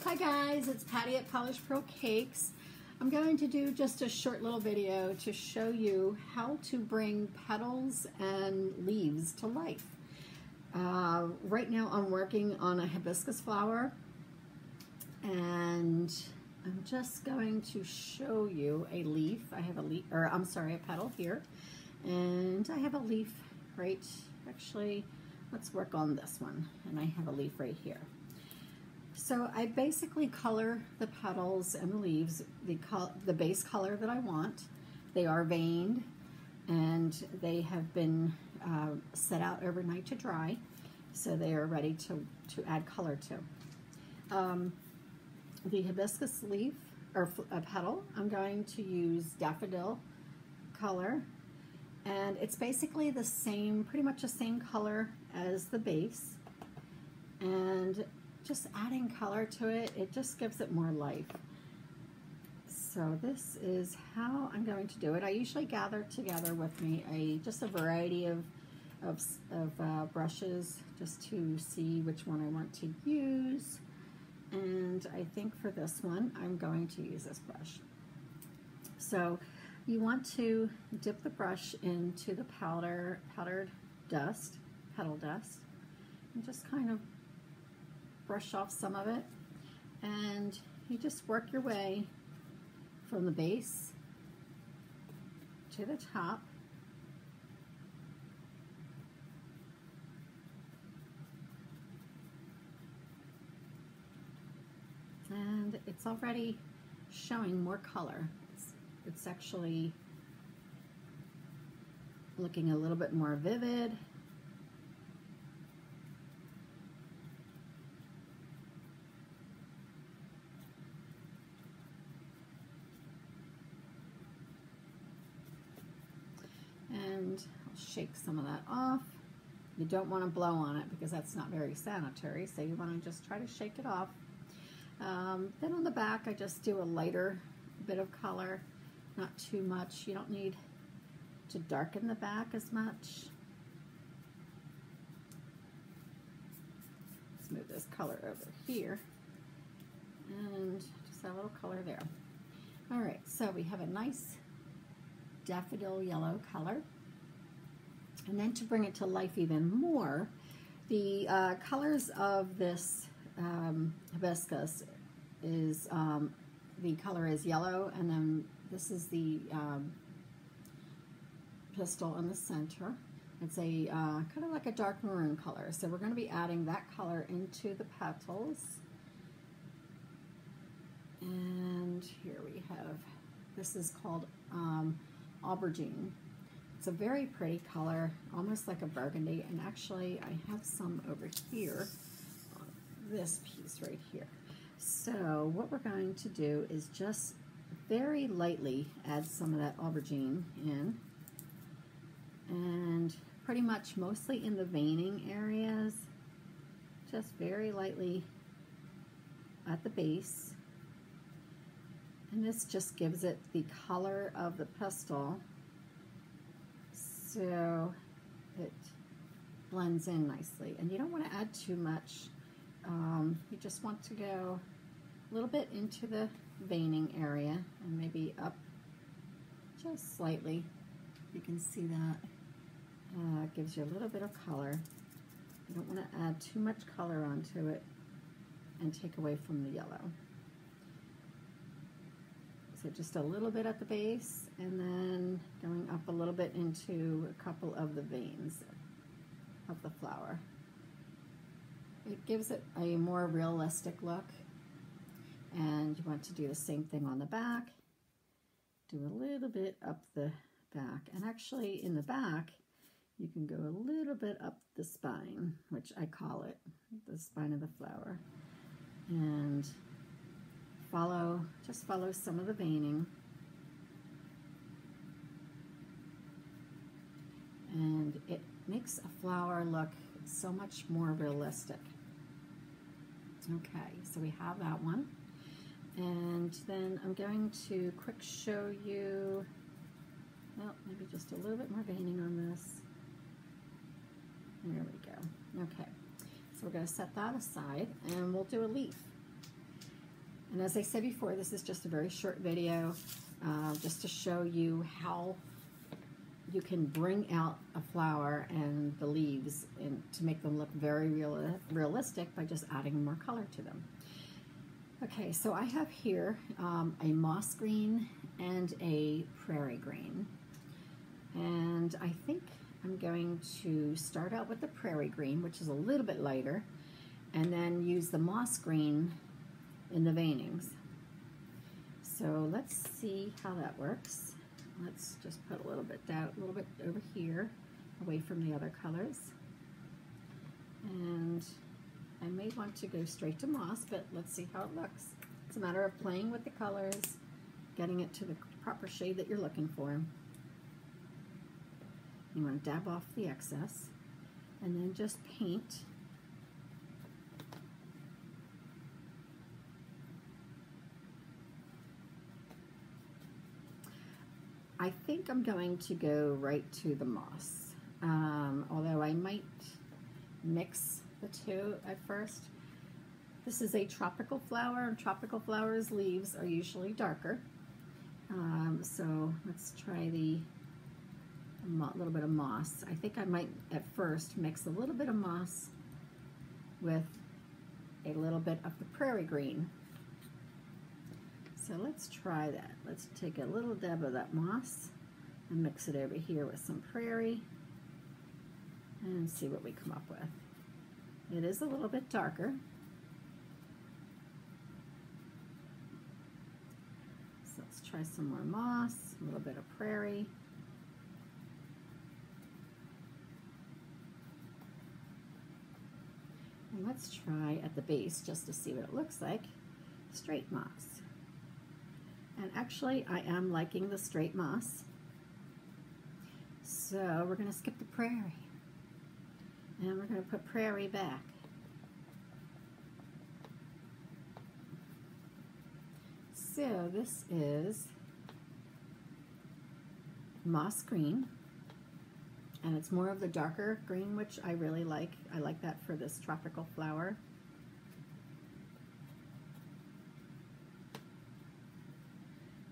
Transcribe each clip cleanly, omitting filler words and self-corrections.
Hi guys, it's Patty at Polished Pearl Cakes. I'm going to do just a short little video to show you how to bring petals and leaves to life. Right now I'm working on a hibiscus flower, and I'm just going to show you a leaf. I have a leaf, or I'm sorry, a petal here, and I have a leaf right, actually, let's work on this one, and I have a leaf right here. So I basically color the petals and the leaves the base color that I want. They are veined, and they have been set out overnight to dry, so they are ready to add color to. The hibiscus leaf, or a petal, I'm going to use daffodil color, and it's basically the same, pretty much the same color as the base, and just adding color to it, it just gives it more life. So this is how I'm going to do it. I usually gather together with me just a variety of brushes just to see which one I want to use. And I think for this one, I'm going to use this brush. So you want to dip the brush into the petal dust, and just kind of brush off some of it, and you just work your way from the base to the top. And it's already showing more color. It's actually looking a little bit more vivid. And I'll shake some of that off. You don't want to blow on it because that's not very sanitary, so you want to just try to shake it off. Then on the back, I just do a lighter bit of color, not too much. You don't need to darken the back as much. Let's move this color over here, and just a little color there. All right, so we have a nice daffodil yellow color. And then to bring it to life even more, the colors of this hibiscus is, the color is yellow, and then this is the pistil in the center. It's a kind of like a dark maroon color. So we're going to be adding that color into the petals. And here we have, this is called aubergine. It's a very pretty color, almost like a burgundy, and actually I have some over here on this piece right here. So what we're going to do is just very lightly add some of that aubergine in, and pretty much mostly in the veining areas, just very lightly at the base. And this just gives it the color of the pistil, so it blends in nicely. And you don't want to add too much. You just want to go a little bit into the veining area and maybe up just slightly. You can see that. It gives you a little bit of color. You don't want to add too much color onto it and take away from the yellow. So just a little bit at the base, and then going up a little bit into a couple of the veins of the flower. It gives it a more realistic look, and you want to do the same thing on the back. Do a little bit up the back, and actually in the back you can go a little bit up the spine, which I call it the spine of the flower, and just follow some of the veining, and it makes a flower look so much more realistic. Okay, so we have that one, and then I'm going to quick show you, well, maybe just a little bit more veining on this. There we go. Okay, so we're going to set that aside, and we'll do a leaf. And as I said before, this is just a very short video just to show you how you can bring out a flower and the leaves and to make them look very realistic by just adding more color to them. Okay, so I have here a moss green and a prairie green. And I think I'm going to start out with the prairie green, which is a little bit lighter, and then use the moss green in the veinings. So let's see how that works. Let's just put a little bit down, a little bit over here, away from the other colors. And I may want to go straight to moss, but let's see how it looks. It's a matter of playing with the colors, getting it to the proper shade that you're looking for. You want to dab off the excess, and then just paint. I think I'm going to go right to the moss, although I might mix the two at first. This is a tropical flower, and tropical flowers' leaves are usually darker. So let's try the little bit of moss. I think I might at first mix a little bit of moss with a little bit of the prairie green. So let's try that. Let's take a little dab of that moss and mix it over here with some prairie and see what we come up with. It is a little bit darker. So let's try some more moss, a little bit of prairie. And let's try at the base, just to see what it looks like, straight moss. And actually, I am liking the straight moss. So we're going to skip the prairie. And we're going to put prairie back. So this is moss green. And it's more of the darker green, which I really like. I like that for this tropical flower.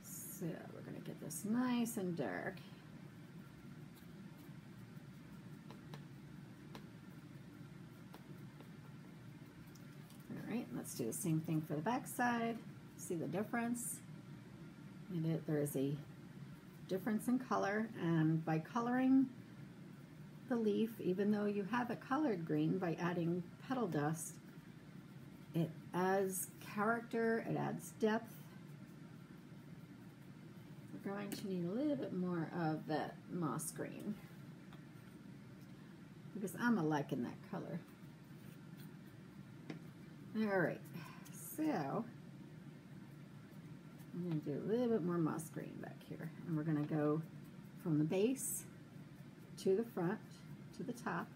So we're going to get this nice and dark. All right, let's do the same thing for the back side. See the difference? There is a difference in color, and by coloring the leaf, even though you have a colored green, by adding petal dust, it adds character, it adds depth. We're going to need a little bit more of that moss green because I'm liking that color. All right, so I'm going to do a little bit more moss green back here, and we're going to go from the base to the front, to the top,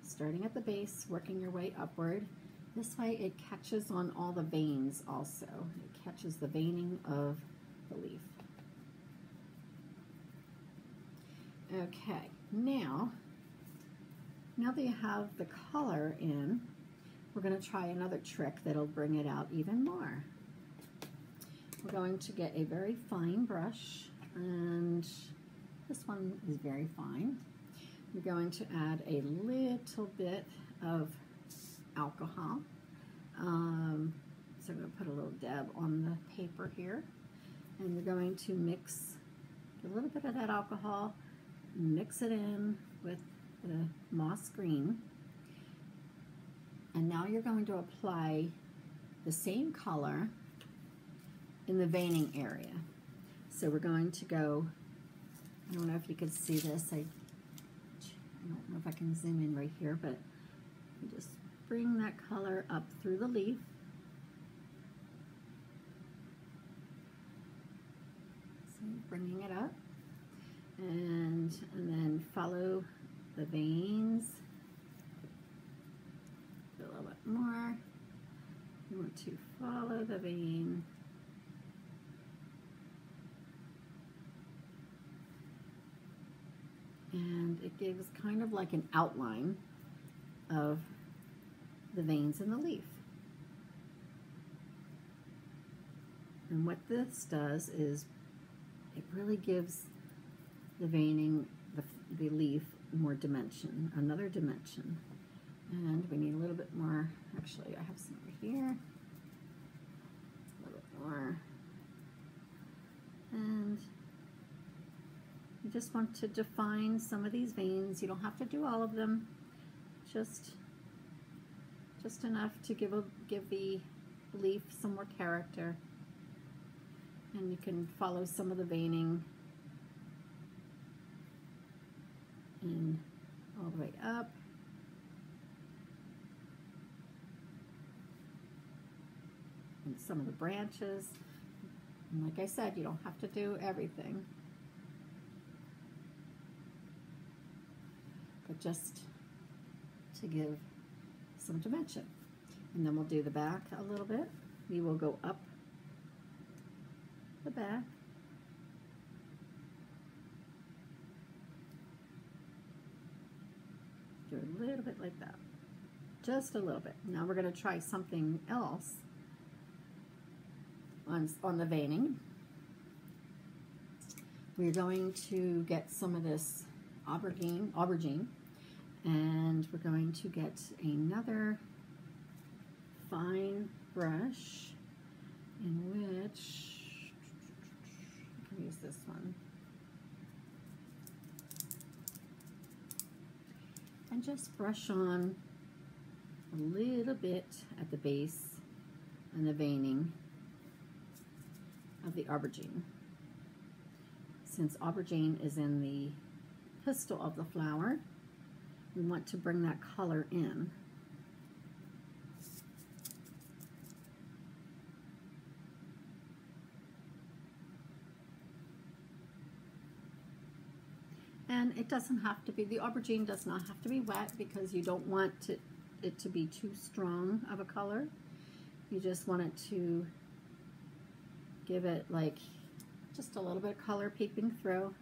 starting at the base, working your way upward. This way it catches on all the veins also. It catches the veining of the leaf. Okay, now that you have the color in, we're going to try another trick that'll bring it out even more. We're going to get a very fine brush, and this one is very fine. We're going to add a little bit of alcohol. So I'm going to put a little dab on the paper here, and you're going to mix a little bit of that alcohol, mix it in with the moss green, and now you're going to apply the same color in the veining area. So we're going to go, I don't know if you can see this, I don't know if I can zoom in right here, but you just bring that color up through the leaf. So bringing it up, and then follow the veins a little bit more. You want to follow the vein. And it gives kind of like an outline of the veins in the leaf. And what this does is it really gives the veining, the leaf, more dimension, another dimension. And we need a little bit more. Actually, I have some over here. A little bit more. And you just want to define some of these veins. You don't have to do all of them. Just enough to give the leaf some more character. And you can follow some of the veining in all the way up. And some of the branches. And like I said, you don't have to do everything. But just to give some dimension. And then we'll do the back a little bit. We will go up the back. Do a little bit like that. Just a little bit. Now we're going to try something else on the veining. We're going to get some of this aubergine, and we're going to get another fine brush in which I can use this one, and just brush on a little bit at the base and the veining of the aubergine. Since aubergine is in the pistil of the flower, we want to bring that color in. And it doesn't have to be, the aubergine does not have to be wet because you don't want it to be too strong of a color. You just want it to give it like just a little bit of color peeping through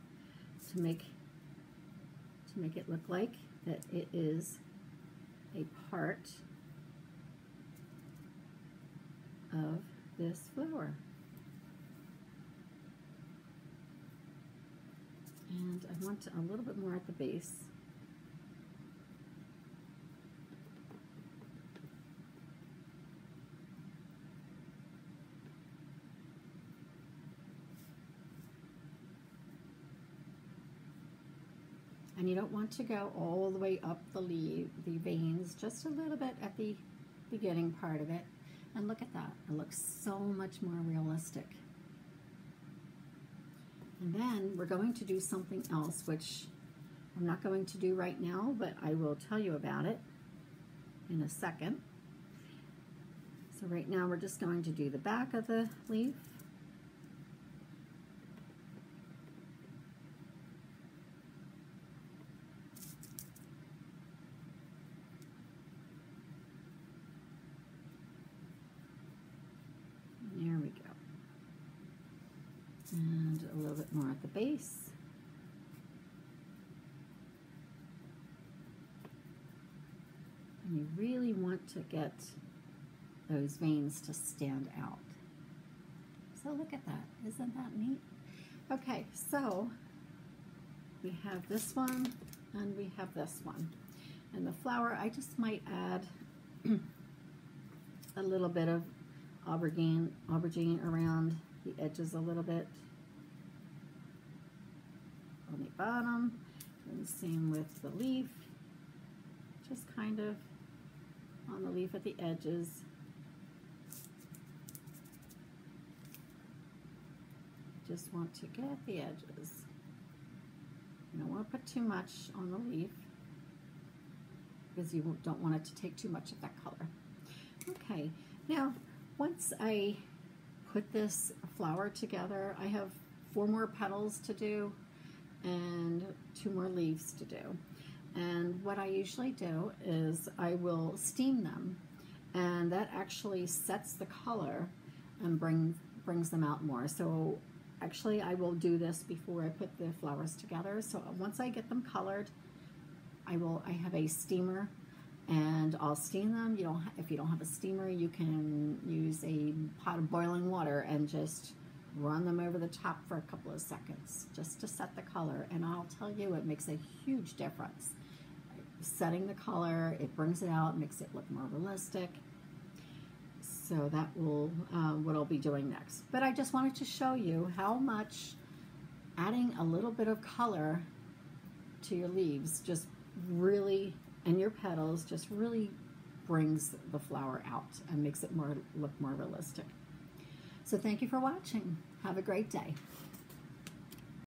to make it look like that it is a part of this flower. And I want a little bit more at the base. And you don't want to go all the way up the veins, just a little bit at the beginning part of it. And look at that, it looks so much more realistic. And then we're going to do something else, which I'm not going to do right now, but I will tell you about it in a second. So right now we're just going to do the back of the leaf. There we go. And a little bit more at the base. And you really want to get those veins to stand out. So look at that. Isn't that neat? Okay, so we have this one and we have this one. And the flower, I just might add a little bit of aubergine around the edges a little bit on the bottom, and same with the leaf, just kind of on the leaf at the edges. Just want to get the edges. You don't want to put too much on the leaf because you don't want it to take too much of that color. Okay, now once I put this flower together, I have 4 more petals to do and 2 more leaves to do. And what I usually do is I will steam them, and that actually sets the color and brings them out more. So actually I will do this before I put the flowers together. So once I get them colored, I have a steamer and I'll steam them. If you don't have a steamer, you can use a pot of boiling water and just run them over the top for a couple of seconds just to set the color, and I'll tell you, it makes a huge difference. Setting the color, it brings it out, makes it look more realistic. So that will what I'll be doing next. But I just wanted to show you how much adding a little bit of color to your leaves just really, and your petals, just really brings the flower out and makes it look more realistic. So thank you for watching. Have a great day.